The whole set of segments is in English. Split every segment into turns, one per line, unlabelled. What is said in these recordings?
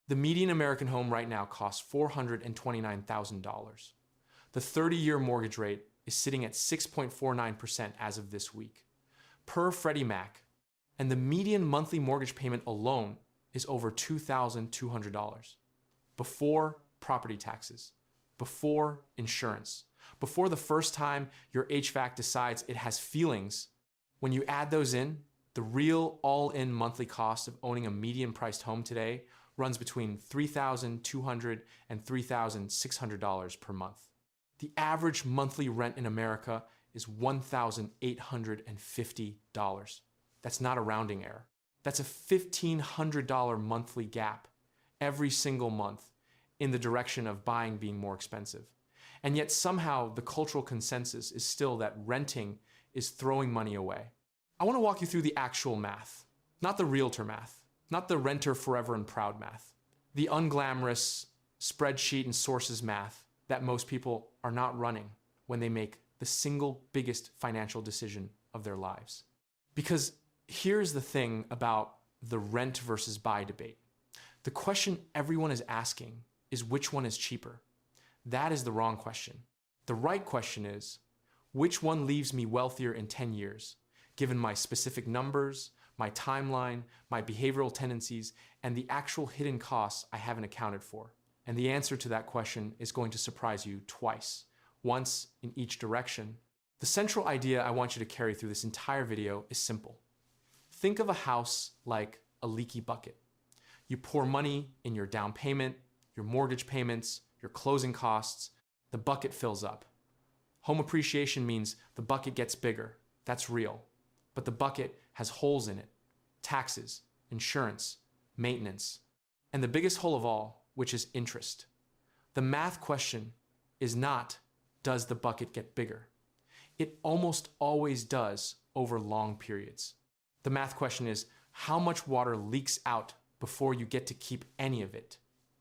The median American home right now costs $429,000. The 30-year mortgage rate is sitting at 6.49% as of this week, per Freddie Mac, and the median monthly mortgage payment alone is over $2,200. Before property taxes, before insurance, before the first time your HVAC decides it has feelings, when you add those in, the real all-in monthly cost of owning a median-priced home today runs between $3,200 and $3,600 per month. The average monthly rent in America is $1,850. That's not a rounding error. That's a $1,500 monthly gap every single month in the direction of buying being more expensive. And yet somehow the cultural consensus is still that renting is throwing money away. I want to walk you through the actual math, not the realtor math, not the renter forever and proud math, the unglamorous spreadsheet and sources math that most people are not running when they make the single biggest financial decision of their lives. Because here's the thing about the rent versus buy debate. The question everyone is asking is which one is cheaper. That is the wrong question. The right question is, which one leaves me wealthier in 10 years, given my specific numbers, my timeline, my behavioral tendencies, and the actual hidden costs I haven't accounted for? And the answer to that question is going to surprise you twice, once in each direction. The central idea I want you to carry through this entire video is simple. Think of a house like a leaky bucket. You pour money in your down payment, your mortgage payments, your closing costs, the bucket fills up. Home appreciation means the bucket gets bigger. That's real. But the bucket has holes in it: taxes, insurance, maintenance, and the biggest hole of all, which is interest. The math question is not, does the bucket get bigger? It almost always does over long periods. The math question is, how much water leaks out before you get to keep any of it?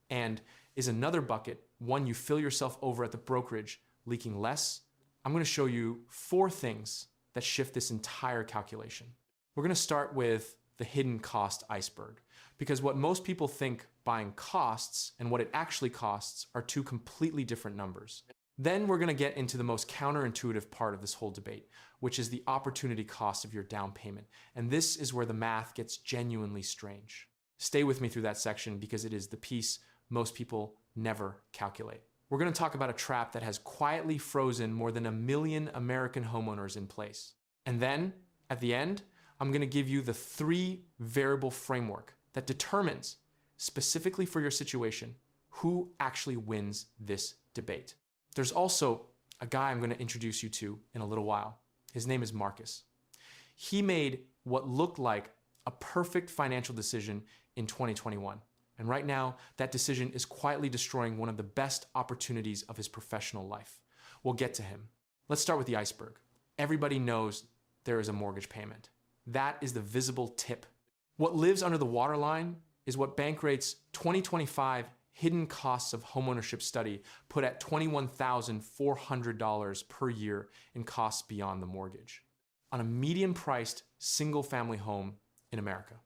And is another bucket, one you fill yourself over at the brokerage, leaking less? I'm going to show you 4 things that shift this entire calculation. We're going to start with the hidden cost iceberg, because what most people think buying costs and what it actually costs are 2 completely different numbers. Then we're going to get into the most counterintuitive part of this whole debate, which is the opportunity cost of your down payment. And this is where the math gets genuinely strange. Stay with me through that section because it is the piece most people never calculate. We're going to talk about a trap that has quietly frozen more than 1 million American homeowners in place. And then, at the end, I'm going to give you the 3 variable framework that determines, specifically for your situation, who actually wins this debate. There's also a guy I'm going to introduce you to in a little while. His name is Marcus. He made what looked like a perfect financial decision in 2021. And right now, that decision is quietly destroying one of the best opportunities of his professional life. We'll get to him. Let's start with the iceberg. Everybody knows there is a mortgage payment. That is the visible tip. What lives under the waterline is what Bankrate's 2025 Hidden Costs of Homeownership study put at $21,400 per year in costs beyond the mortgage on a median-priced single-family home in America.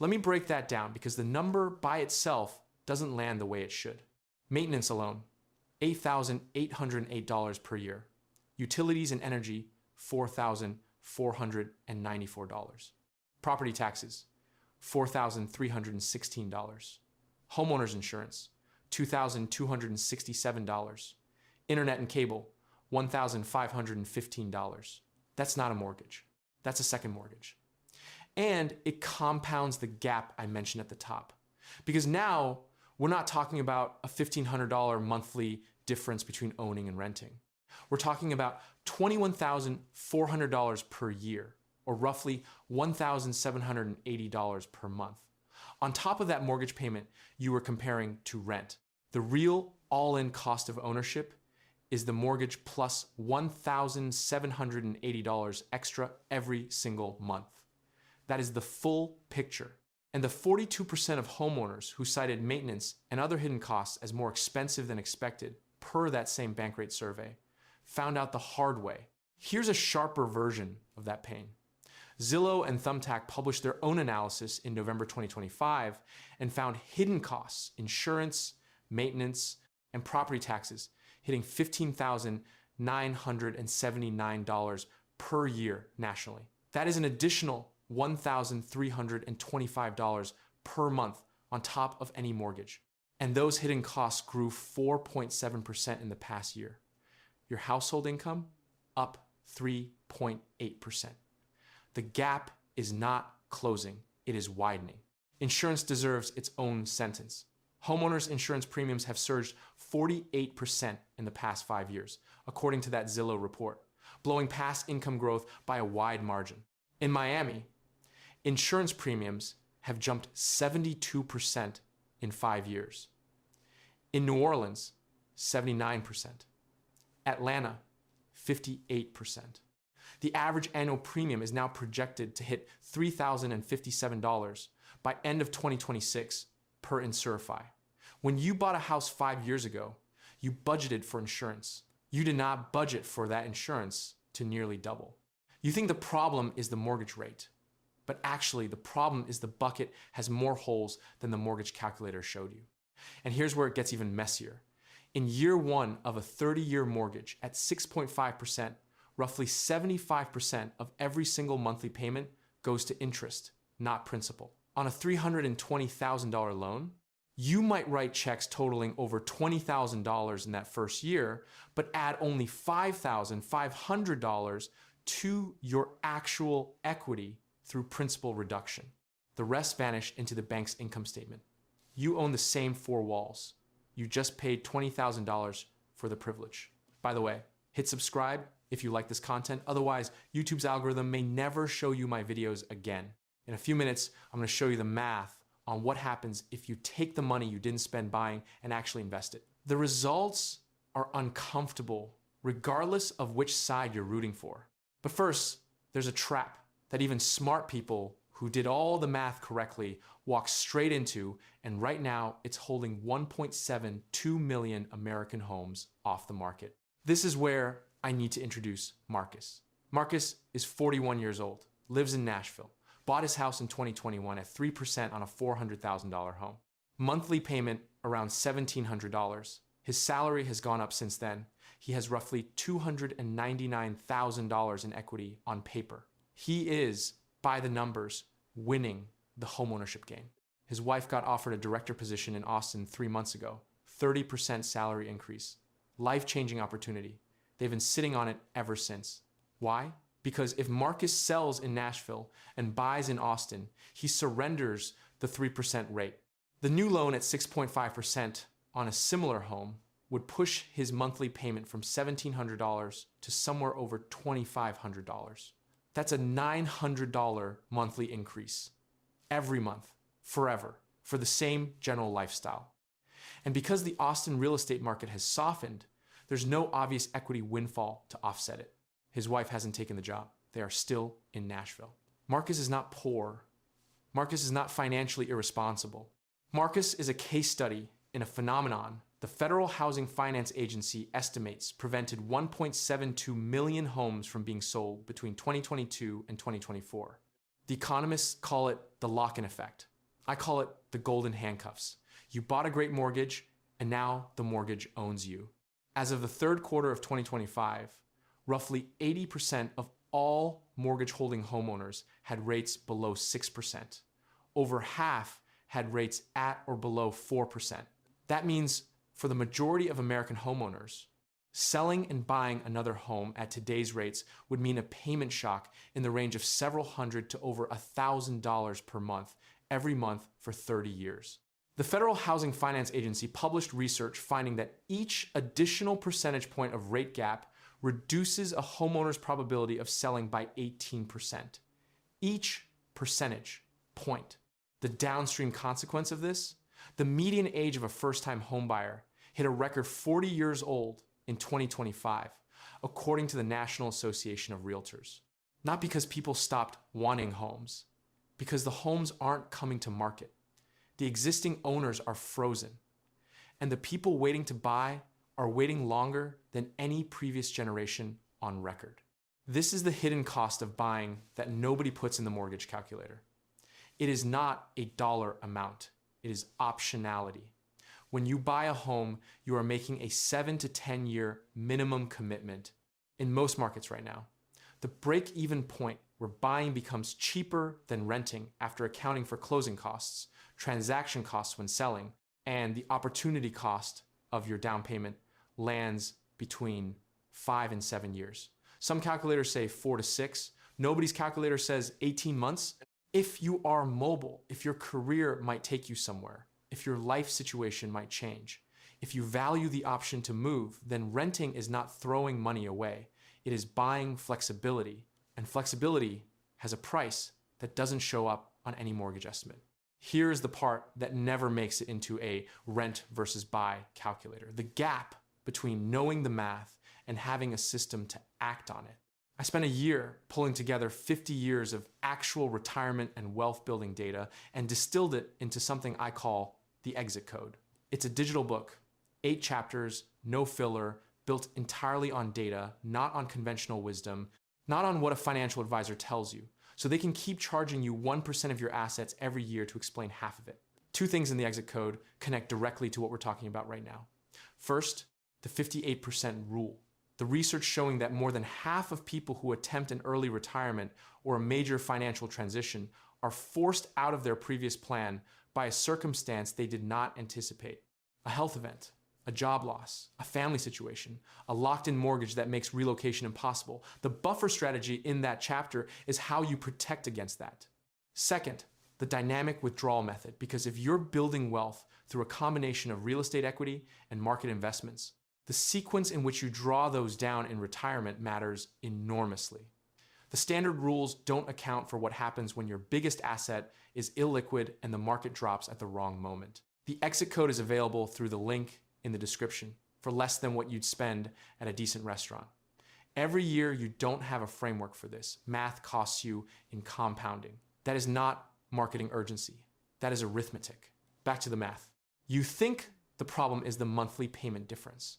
Let me break that down because the number by itself doesn't land the way it should. Maintenance alone, $8,808 per year. Utilities and energy, $4,494. Property taxes, $4,316. Homeowners insurance, $2,267. Internet and cable, $1,515. That's not a mortgage. That's a second mortgage. And it compounds the gap I mentioned at the top. Because now we're not talking about a $1,500 monthly difference between owning and renting. We're talking about $21,400 per year, or roughly $1,780 per month. On top of that mortgage payment, you were comparing to rent. The real all-in cost of ownership is the mortgage plus $1,780 extra every single month. That is the full picture. And the 42% of homeowners who cited maintenance and other hidden costs as more expensive than expected, per that same Bankrate survey, found out the hard way. Here's a sharper version of that pain. Zillow and Thumbtack published their own analysis in November 2025 and found hidden costs, insurance, maintenance, and property taxes hitting $15,979 per year nationally. That is an additional $1,325 per month on top of any mortgage. And those hidden costs grew 4.7% in the past year. Your household income up 3.8%. The gap is not closing, it is widening. Insurance deserves its own sentence. Homeowners insurance premiums have surged 48% in the past 5 years, according to that Zillow report, blowing past income growth by a wide margin. In Miami, insurance premiums have jumped 72% in 5 years. In New Orleans, 79%. Atlanta, 58%. The average annual premium is now projected to hit $3,057 by end of 2026 per Insurify. When you bought a house 5 years ago, you budgeted for insurance. You did not budget for that insurance to nearly double. You think the problem is the mortgage rate, but actually the problem is the bucket has more holes than the mortgage calculator showed you. And here's where it gets even messier. In year one of a 30-year mortgage at 6.5%, roughly 75% of every single monthly payment goes to interest, not principal. On a $320,000 loan, you might write checks totaling over $20,000 in that first year, but add only $5,500 to your actual equity through principal reduction. The rest vanish into the bank's income statement. You own the same four walls. You just paid $20,000 for the privilege. By the way, hit subscribe if you like this content. Otherwise, YouTube's algorithm may never show you my videos again. In a few minutes, I'm going to show you the math on what happens if you take the money you didn't spend buying and actually invest it. The results are uncomfortable regardless of which side you're rooting for. But first, there's a trap that even smart people who did all the math correctly walk straight into, and right now it's holding 1.72 million American homes off the market. This is where I need to introduce Marcus. Marcus is 41 years old, lives in Nashville, bought his house in 2021 at 3% on a $400,000 home. Monthly payment around $1,700. His salary has gone up since then. He has roughly $299,000 in equity on paper. He is, by the numbers, winning the homeownership game. His wife got offered a director position in Austin 3 months ago, 30% salary increase, life-changing opportunity. They've been sitting on it ever since. Why? Because if Marcus sells in Nashville and buys in Austin, he surrenders the 3% rate. The new loan at 6.5% on a similar home would push his monthly payment from $1,700 to somewhere over $2,500. That's a $900 monthly increase every month, forever, for the same general lifestyle. And because the Austin real estate market has softened, there's no obvious equity windfall to offset it. His wife hasn't taken the job. They are still in Nashville. Marcus is not poor. Marcus is not financially irresponsible. Marcus is a case study in a phenomenon the Federal Housing Finance Agency estimates prevented 1.72 million homes from being sold between 2022 and 2024. The economists call it the lock-in effect. I call it the golden handcuffs. You bought a great mortgage, and now the mortgage owns you. As of the third quarter of 2025, roughly 80% of all mortgage-holding homeowners had rates below 6%. Over half had rates at or below 4%. That means for the majority of American homeowners, selling and buying another home at today's rates would mean a payment shock in the range of several hundred to over $1,000 per month, every month for 30 years. The Federal Housing Finance Agency published research finding that each additional percentage point of rate gap reduces a homeowner's probability of selling by 18%. Each percentage point. The downstream consequence of this? The median age of a first-time homebuyer hit a record 40 years old in 2025, according to the National Association of Realtors. Not because people stopped wanting homes, because the homes aren't coming to market. The existing owners are frozen, and the people waiting to buy are waiting longer than any previous generation on record. This is the hidden cost of buying that nobody puts in the mortgage calculator. It is not a dollar amount. It is optionality. When you buy a home, you are making a 7 to 10 year minimum commitment in most markets right now. The break-even point where buying becomes cheaper than renting after accounting for closing costs, transaction costs when selling, and the opportunity cost of your down payment lands between 5 and 7 years. Some calculators say 4 to 6. Nobody's calculator says 18 months. If you are mobile, if your career might take you somewhere, if your life situation might change, if you value the option to move, then renting is not throwing money away. It is buying flexibility, and flexibility has a price that doesn't show up on any mortgage estimate. Here's the part that never makes it into a rent versus buy calculator: the gap between knowing the math and having a system to act on it. I spent a year pulling together 50 years of actual retirement and wealth building data and distilled it into something I call the Exit Code. It's a digital book, 8 chapters, no filler, built entirely on data, not on conventional wisdom, not on what a financial advisor tells you, so they can keep charging you 1% of your assets every year to explain half of it. 2 things in the Exit Code connect directly to what we're talking about right now. First, the 58% rule. The research showing that more than half of people who attempt an early retirement or a major financial transition are forced out of their previous plan by a circumstance they did not anticipate. A health event, a job loss, a family situation, a locked-in mortgage that makes relocation impossible. The buffer strategy in that chapter is how you protect against that. Second, the dynamic withdrawal method, because if you're building wealth through a combination of real estate equity and market investments, the sequence in which you draw those down in retirement matters enormously. The standard rules don't account for what happens when your biggest asset is illiquid and the market drops at the wrong moment. The Exit Code is available through the link in the description for less than what you'd spend at a decent restaurant. Every year you don't have a framework for this. Math costs you in compounding. That is not marketing urgency. That is arithmetic. Back to the math. You think the problem is the monthly payment difference.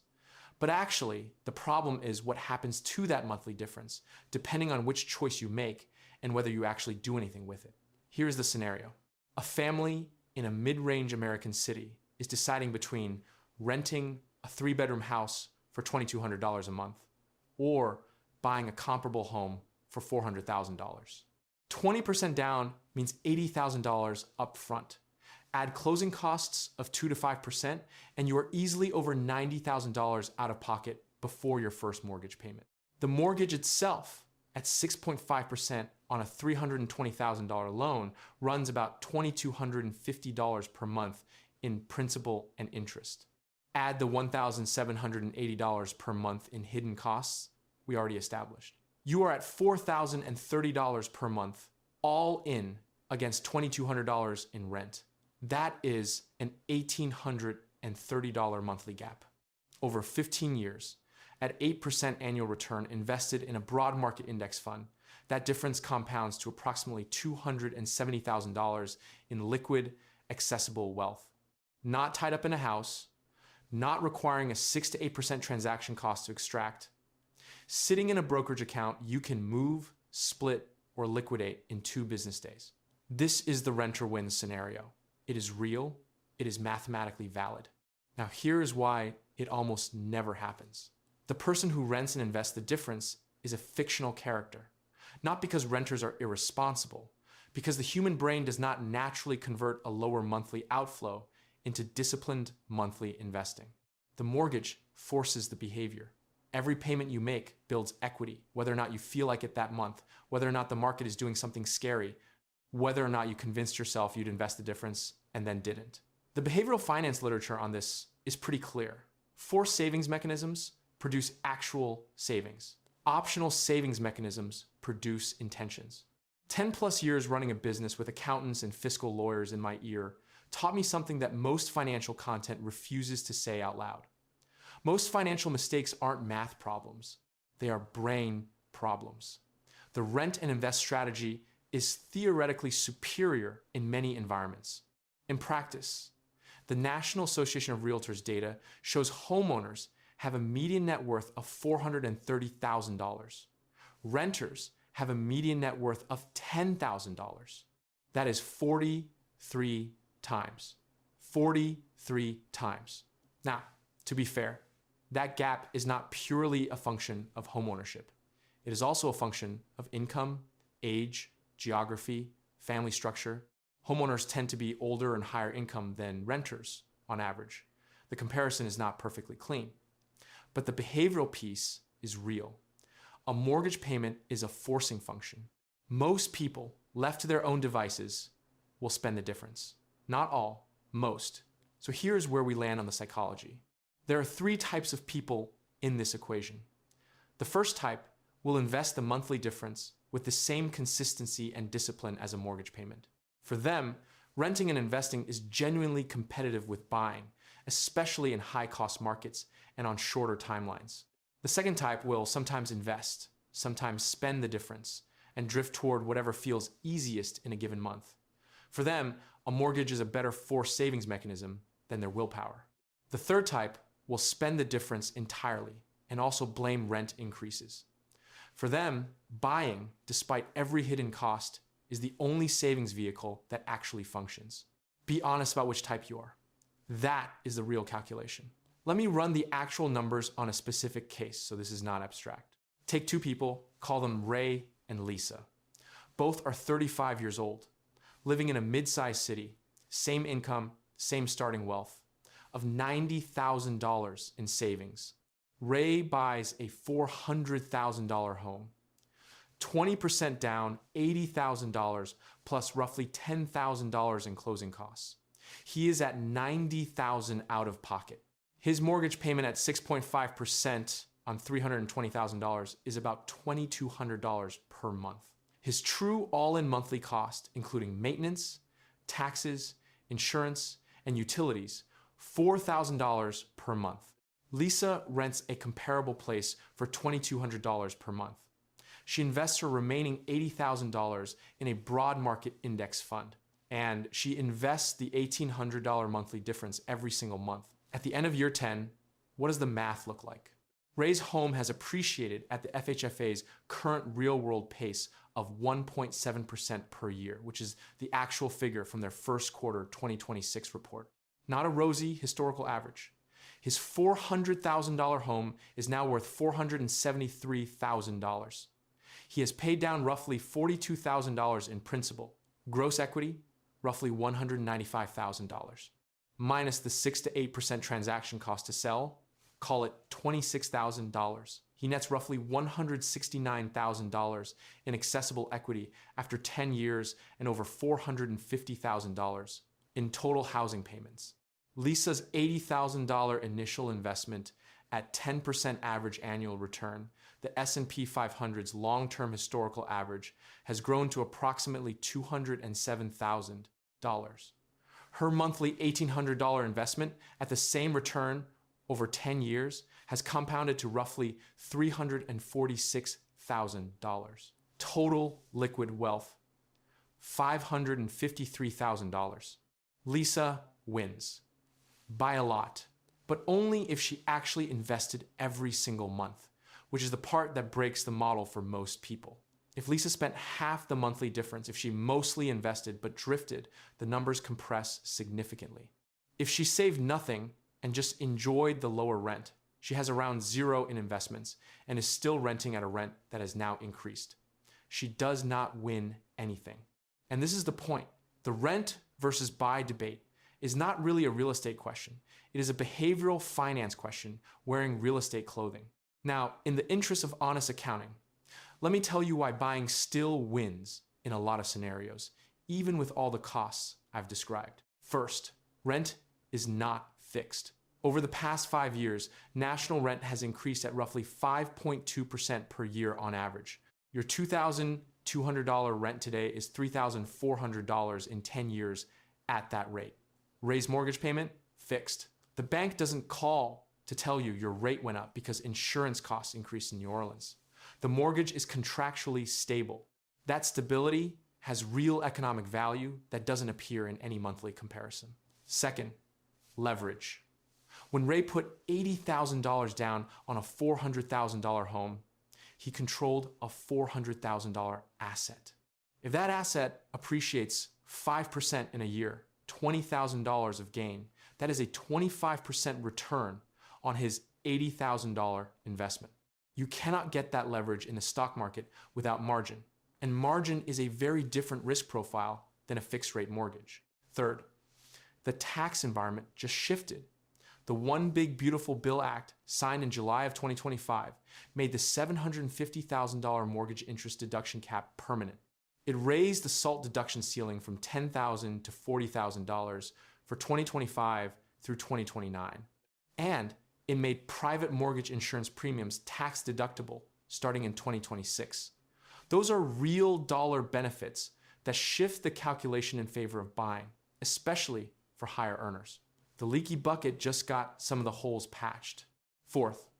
But actually, the problem is what happens to that monthly difference, depending on which choice you make and whether you actually do anything with it. Here's the scenario. A family in a mid-range American city is deciding between renting a 3-bedroom house for $2,200 a month or buying a comparable home for $400,000. 20% down means $80,000 up front. Add closing costs of 2 to 5%, and you are easily over $90,000 out of pocket before your first mortgage payment. The mortgage itself, at 6.5% on a $320,000 loan, runs about $2,250 per month in principal and interest. Add the $1,780 per month in hidden costs we already established. You are at $4,030 per month, all in, against $2,200 in rent. That is an $1,830 monthly gap. Over 15 years, at 8% annual return invested in a broad market index fund, that difference compounds to approximately $270,000 in liquid, accessible wealth. Not tied up in a house, not requiring a 6 to 8% transaction cost to extract. Sitting in a brokerage account you can move, split, or liquidate in 2 business days. This is the renter wins scenario. It is real, it is mathematically valid. Now here is why it almost never happens. The person who rents and invests the difference is a fictional character. Not because renters are irresponsible, because the human brain does not naturally convert a lower monthly outflow into disciplined monthly investing. The mortgage forces the behavior. Every payment you make builds equity, whether or not you feel like it that month, whether or not the market is doing something scary, whether or not you convinced yourself you'd invest the difference and then didn't. The behavioral finance literature on this is pretty clear. Forced savings mechanisms produce actual savings. Optional savings mechanisms produce intentions. 10 plus years running a business with accountants and fiscal lawyers in my ear taught me something that most financial content refuses to say out loud. Most financial mistakes aren't math problems. They are brain problems. The rent and invest strategy is theoretically superior in many environments. In practice, the National Association of Realtors data shows homeowners have a median net worth of $430,000. Renters have a median net worth of $10,000. That is 43 times. 43 times. Now, to be fair, that gap is not purely a function of homeownership. It is also a function of income, age, geography, family structure. Homeowners tend to be older and higher income than renters on average. The comparison is not perfectly clean. But the behavioral piece is real. A mortgage payment is a forcing function. Most people, left to their own devices, will spend the difference. Not all, most. So here's where we land on the psychology. There are three types of people in this equation. The first type will invest the monthly difference with the same consistency and discipline as a mortgage payment. For them, renting and investing is genuinely competitive with buying, especially in high-cost markets and on shorter timelines. The second type will sometimes invest, sometimes spend the difference, and drift toward whatever feels easiest in a given month. For them, a mortgage is a better forced savings mechanism than their willpower. The third type will spend the difference entirely and also blame rent increases. For them, buying, despite every hidden cost, is the only savings vehicle that actually functions. Be honest about which type you are. That is the real calculation. Let me run the actual numbers on a specific case, so this is not abstract. Take two people, call them Ray and Lisa. Both are 35 years old, living in a mid-sized city, same income, same starting wealth, of $90,000 in savings. Ray buys a $400,000 home. 20% down, $80,000 plus roughly $10,000 in closing costs. He is at $90,000 out of pocket. His mortgage payment at 6.5% on $320,000 is about $2,200 per month. His true all-in monthly cost, including maintenance, taxes, insurance, and utilities, $4,000 per month. Lisa rents a comparable place for $2,200 per month. She invests her remaining $80,000 in a broad market index fund, and she invests the $1,800 monthly difference every single month. At the end of year 10, what does the math look like? Ray's home has appreciated at the FHFA's current real-world pace of 1.7% per year, which is the actual figure from their first quarter 2026 report. Not a rosy historical average. His $400,000 home is now worth $473,000. He has paid down roughly $42,000 in principal. Gross equity, roughly $195,000. Minus the 6 to 8% transaction cost to sell, call it $26,000. He nets roughly $169,000 in accessible equity after 10 years and over $450,000 in total housing payments. Lisa's $80,000 initial investment at 10% average annual return, the S&P 500's long-term historical average, has grown to approximately $207,000. Her monthly $1,800 investment at the same return over 10 years has compounded to roughly $346,000. Total liquid wealth, $553,000. Lisa wins. By a lot, but only if she actually invested every single month, which is the part that breaks the model for most people. If Lisa spent half the monthly difference, if she mostly invested but drifted, the numbers compress significantly. If she saved nothing and just enjoyed the lower rent, she has around zero in investments and is still renting at a rent that has now increased. She does not win anything. And this is the point. The rent versus buy debate is not really a real estate question. It is a behavioral finance question wearing real estate clothing. Now, in the interest of honest accounting, let me tell you why buying still wins in a lot of scenarios, even with all the costs I've described. First, rent is not fixed. Over the past 5 years, national rent has increased at roughly 5.2% per year on average. Your $2,200 rent today is $3,400 in 10 years at that rate. Ray's mortgage payment? Fixed. The bank doesn't call to tell you your rate went up because insurance costs increased in New Orleans. The mortgage is contractually stable. That stability has real economic value that doesn't appear in any monthly comparison. Second, leverage. When Ray put $80,000 down on a $400,000 home, he controlled a $400,000 asset. If that asset appreciates 5% in a year, $20,000 of gain, that is a 25% return on his $80,000 investment. You cannot get that leverage in the stock market without margin, and margin is a very different risk profile than a fixed rate mortgage. Third, the tax environment just shifted. The One Big Beautiful Bill Act, signed in July of 2025, made the $750,000 mortgage interest deduction cap permanent. It raised the SALT deduction ceiling from $10,000 to $40,000 for 2025 through 2029. And it made private mortgage insurance premiums tax deductible starting in 2026. Those are real dollar benefits that shift the calculation in favor of buying, especially for higher earners. The leaky bucket just got some of the holes patched. Fourth,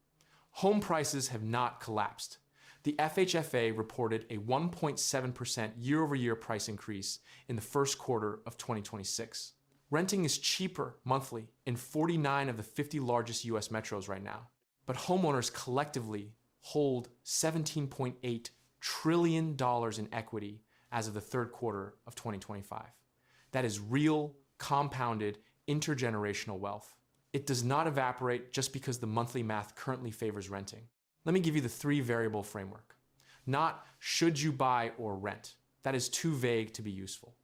home prices have not collapsed. The FHFA reported a 1.7% year-over-year price increase in the first quarter of 2026. Renting is cheaper monthly in 49 of the 50 largest US metros right now. But homeowners collectively hold $17.8 trillion in equity as of the third quarter of 2025. That is real, compounded, intergenerational wealth. It does not evaporate just because the monthly math currently favors renting. Let me give you the 3-variable framework. Not should you buy or rent. That is too vague to be useful.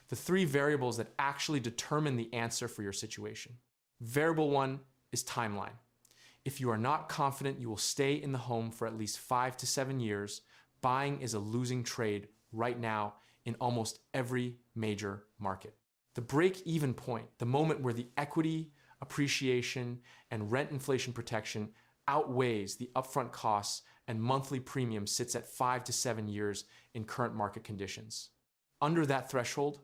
The 3 variables that actually determine the answer for your situation. Variable 1 is timeline. If you are not confident you will stay in the home for at least 5 to 7 years, buying is a losing trade right now in almost every major market. The break-even point, the moment where the equity, appreciation, and rent inflation protection outweighs the upfront costs and monthly premium, sits at 5 to 7 years in current market conditions. Under that threshold,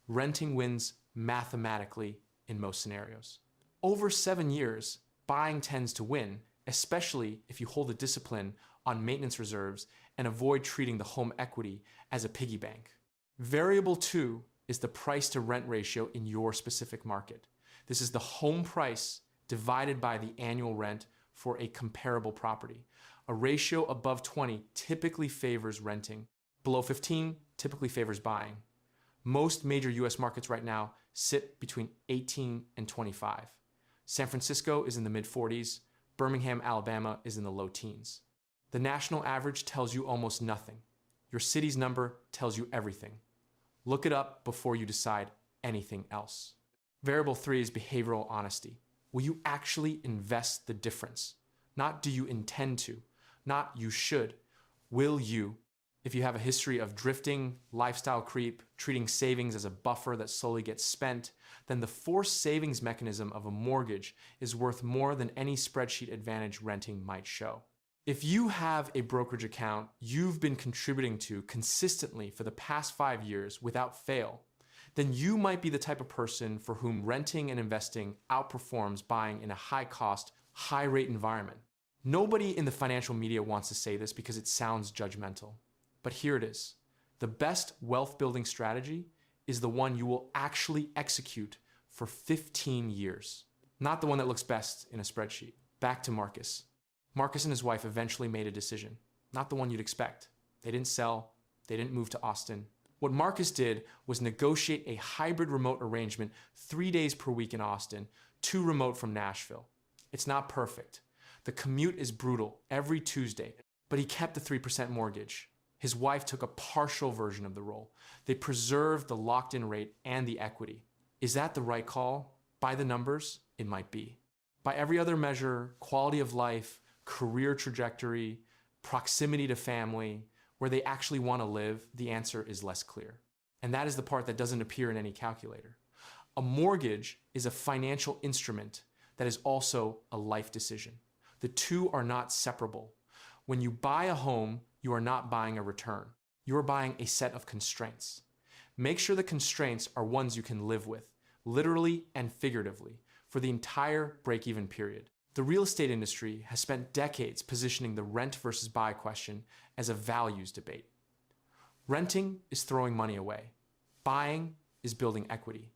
renting wins mathematically in most scenarios. Over 7 years, buying tends to win, especially if you hold the discipline on maintenance reserves and avoid treating the home equity as a piggy bank. Variable 2 is the price to rent ratio in your specific market. This is the home price divided by the annual rent for a comparable property. A ratio above 20 typically favors renting. Below 15 typically favors buying. Most major US markets right now sit between 18 and 25. San Francisco is in the mid-40s. Birmingham, Alabama is in the low teens. The national average tells you almost nothing. Your city's number tells you everything. Look it up before you decide anything else. Variable 3 is behavioral honesty. Will you actually invest the difference? Not do you intend to, not you should. Will you? If you have a history of drifting, lifestyle creep, treating savings as a buffer that slowly gets spent, then the forced savings mechanism of a mortgage is worth more than any spreadsheet advantage renting might show. If you have a brokerage account you've been contributing to consistently for the past 5 years without fail, then you might be the type of person for whom renting and investing outperforms buying in a high-cost, high-rate environment. Nobody in the financial media wants to say this because it sounds judgmental. But here it is. The best wealth-building strategy is the one you will actually execute for 15 years. Not the one that looks best in a spreadsheet. Back to Marcus. Marcus and his wife eventually made a decision. Not the one you'd expect. They didn't sell. They didn't move to Austin. What Marcus did was negotiate a hybrid remote arrangement 3 days per week in Austin, 2 remote from Nashville. It's not perfect. The commute is brutal every Tuesday, but he kept the 3% mortgage. His wife took a partial version of the role. They preserved the locked-in rate and the equity. Is that the right call? By the numbers, it might be. By every other measure, quality of life, career trajectory, proximity to family, where they actually want to live, the answer is less clear. And that is the part that doesn't appear in any calculator. A mortgage is a financial instrument that is also a life decision. The two are not separable. When you buy a home, you are not buying a return. You are buying a set of constraints. Make sure the constraints are ones you can live with, literally and figuratively, for the entire break-even period. The real estate industry has spent decades positioning the rent versus buy question as a values debate. Renting is throwing money away. Buying is building equity.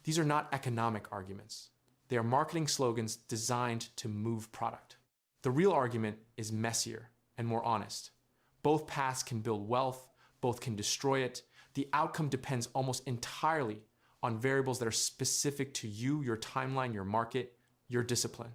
These are not economic arguments. They are marketing slogans designed to move product. The real argument is messier. and more honest. Both paths can build wealth, both can destroy it. The outcome depends almost entirely on variables that are specific to you, your timeline, your market, your discipline,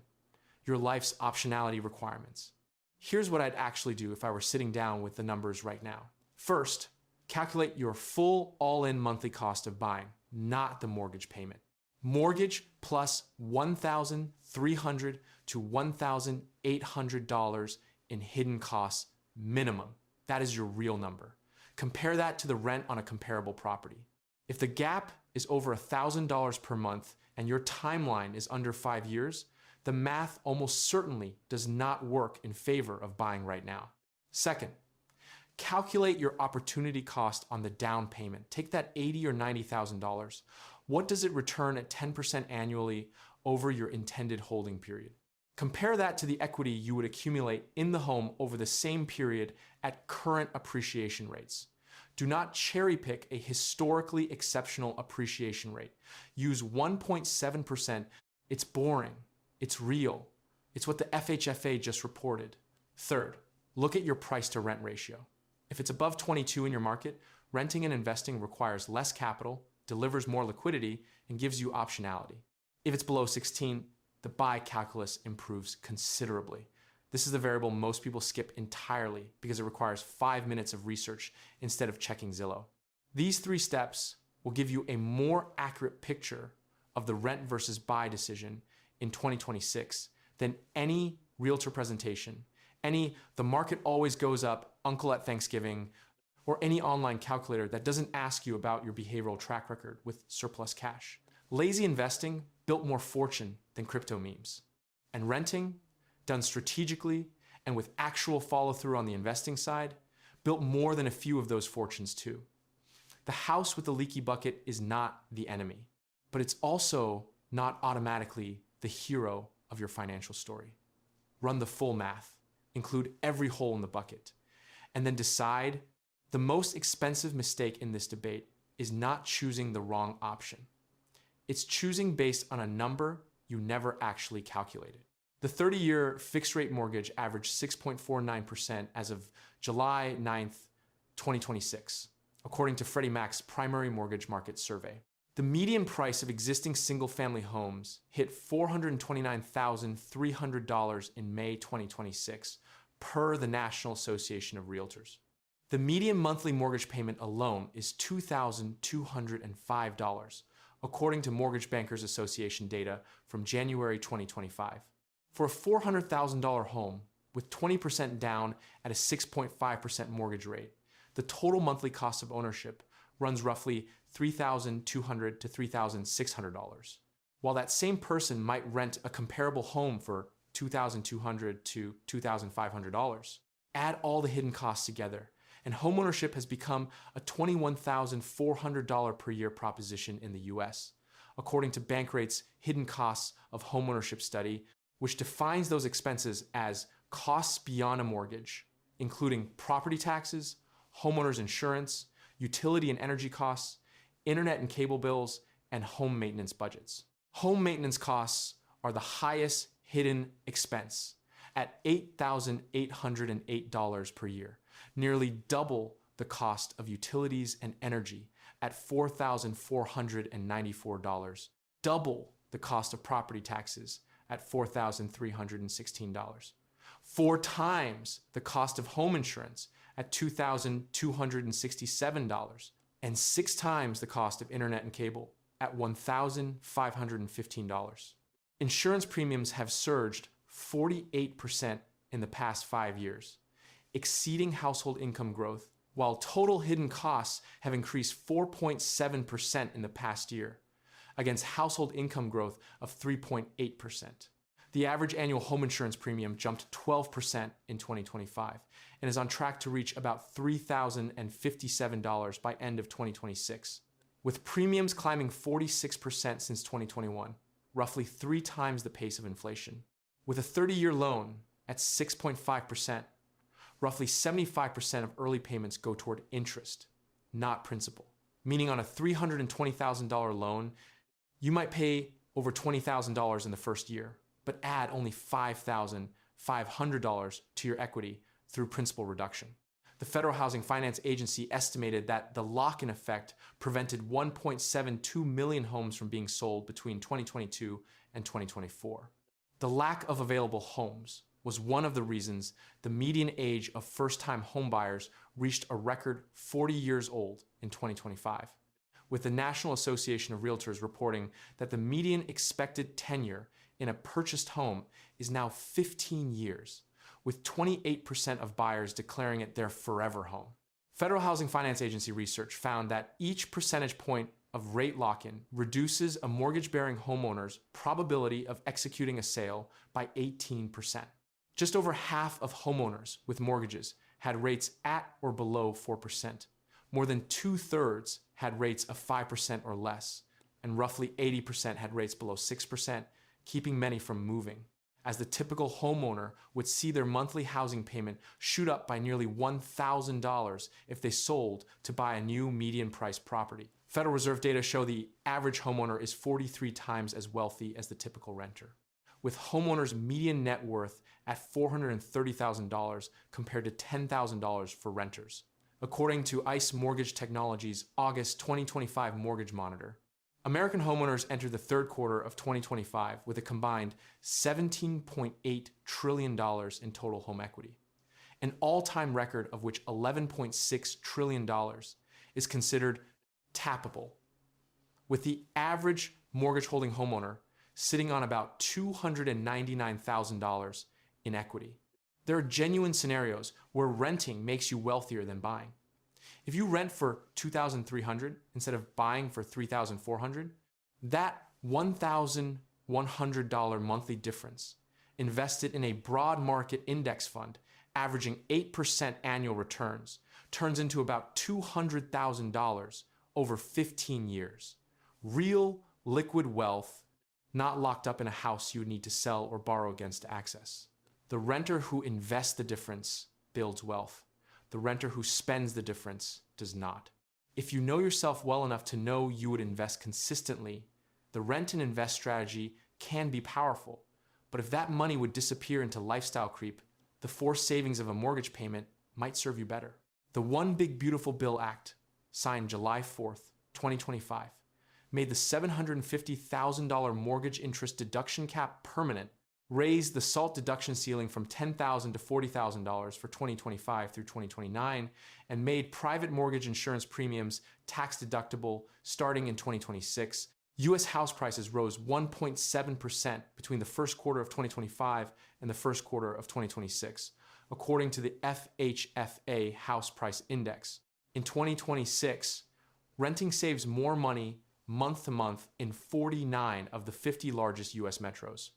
your life's optionality requirements. Here's what I'd actually do if I were sitting down with the numbers right now. First, calculate your full all-in monthly cost of buying, not the mortgage payment. Mortgage plus $1,300 to $1,800 in hidden costs minimum. That is your real number. Compare that to the rent on a comparable property. If the gap is over $1,000 per month and your timeline is under 5 years, the math almost certainly does not work in favor of buying right now. Second, calculate your opportunity cost on the down payment. Take that $80,000 or $90,000. What does it return at 10% annually over your intended holding period? Compare that to the equity you would accumulate in the home over the same period at current appreciation rates. Do not cherry pick a historically exceptional appreciation rate. Use 1.7%. It's boring. It's real. It's what the FHFA just reported. Third, look at your price to rent ratio. If it's above 22 in your market, renting and investing requires less capital, delivers more liquidity, and gives you optionality. If it's below 16, the buy calculus improves considerably. This is the variable most people skip entirely because it requires 5 minutes of research instead of checking Zillow. These 3 steps will give you a more accurate picture of the rent versus buy decision in 2026 than any realtor presentation, any "the market always goes up, uncle at Thanksgiving," or any online calculator that doesn't ask you about your behavioral track record with surplus cash. Lazy investing built more fortune than crypto memes. And renting, done strategically and with actual follow-through on the investing side, built more than a few of those fortunes too. The house with the leaky bucket is not the enemy, but it's also not automatically the hero of your financial story. Run the full math, include every hole in the bucket, and then decide. The most expensive mistake in this debate is not choosing the wrong option. It's choosing based on a number you never actually calculated. The 30-year fixed-rate mortgage averaged 6.49% as of July 9th, 2026, according to Freddie Mac's primary mortgage market survey. The median price of existing single-family homes hit $429,300 in May 2026, per the National Association of Realtors. The median monthly mortgage payment alone is $2,205, according to Mortgage Bankers Association data from January 2025. For a $400,000 home with 20% down at a 6.5% mortgage rate, the total monthly cost of ownership runs roughly $3,200 to $3,600. While that same person might rent a comparable home for $2,200 to $2,500. Add all the hidden costs together, and homeownership has become a $21,400 per year proposition in the US, according to Bankrate's Hidden Costs of Homeownership study, which defines those expenses as costs beyond a mortgage, including property taxes, homeowners insurance, utility and energy costs, internet and cable bills, and home maintenance budgets. Home maintenance costs are the highest hidden expense at $8,808 per year, nearly double the cost of utilities and energy at $4,494, double the cost of property taxes at $4,316, 4 times the cost of home insurance at $2,267, and 6 times the cost of internet and cable at $1,515. Insurance premiums have surged 48% in the past 5 years, exceeding household income growth, while total hidden costs have increased 4.7% in the past year, against household income growth of 3.8%. The average annual home insurance premium jumped 12% in 2025 and is on track to reach about $3,057 by end of 2026, with premiums climbing 46% since 2021, roughly 3 times the pace of inflation. With a 30-year loan at 6.5%, roughly 75% of early payments go toward interest, not principal. Meaning on a $320,000 loan, you might pay over $20,000 in the first year, but add only $5,500 to your equity through principal reduction. The Federal Housing Finance Agency estimated that the lock-in effect prevented 1.72 million homes from being sold between 2022 and 2024. The lack of available homes was one of the reasons the median age of first-time homebuyers reached a record 40 years old in 2025, with the National Association of Realtors reporting that the median expected tenure in a purchased home is now 15 years, with 28% of buyers declaring it their forever home. Federal Housing Finance Agency research found that each percentage point of rate lock-in reduces a mortgage-bearing homeowner's probability of executing a sale by 18%. Just over half of homeowners with mortgages had rates at or below 4%. More than 2/3 had rates of 5% or less, and roughly 80% had rates below 6%, keeping many from moving, as the typical homeowner would see their monthly housing payment shoot up by nearly $1,000 if they sold to buy a new median-priced property. Federal Reserve data show the average homeowner is 43 times as wealthy as the typical renter, with homeowners' median net worth at $430,000 compared to $10,000 for renters. According to ICE Mortgage Technology's August 2025 Mortgage Monitor, American homeowners entered the third quarter of 2025 with a combined $17.8 trillion in total home equity, an all-time record of which $11.6 trillion is considered tappable, with the average mortgage-holding homeowner sitting on about $299,000 in equity. There are genuine scenarios where renting makes you wealthier than buying. If you rent for $2,300 instead of buying for $3,400, that $1,100 monthly difference invested in a broad market index fund averaging 8% annual returns turns into about $200,000 over 15 years. Real liquid wealth, not locked up in a house you would need to sell or borrow against to access. The renter who invests the difference builds wealth. The renter who spends the difference does not. If you know yourself well enough to know you would invest consistently, the rent and invest strategy can be powerful. But if that money would disappear into lifestyle creep, the forced savings of a mortgage payment might serve you better. The One Big Beautiful Bill Act, signed July 4th, 2025, made the $750,000 mortgage interest deduction cap permanent, raised the SALT deduction ceiling from $10,000 to $40,000 for 2025 through 2029, and made private mortgage insurance premiums tax deductible starting in 2026. U.S. house prices rose 1.7% between the first quarter of 2025 and the first quarter of 2026, according to the FHFA House Price Index. In 2026, renting saves more money month to month in 49 of the 50 largest U.S. metros.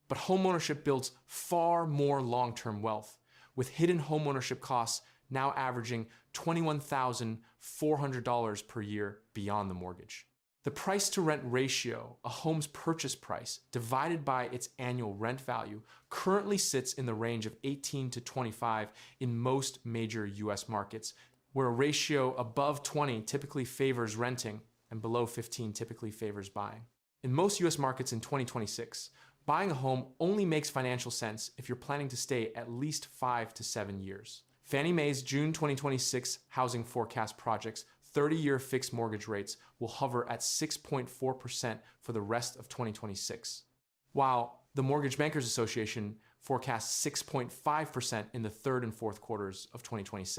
But homeownership builds far more long-term wealth, with hidden homeownership costs now averaging $21,400 per year beyond the mortgage. The price-to-rent ratio, a home's purchase price divided by its annual rent value, currently sits in the range of 18 to 25 in most major U.S. markets, where a ratio above 20 typically favors renting and below 15 typically favors buying. In most U.S. markets in 2026, buying a home only makes financial sense if you're planning to stay at least 5 to 7 years. Fannie Mae's June 2026 housing forecast projects 30-year fixed mortgage rates will hover at 6.4% for the rest of 2026, while the Mortgage Bankers Association forecasts 6.5% in the third and fourth quarters of 2026.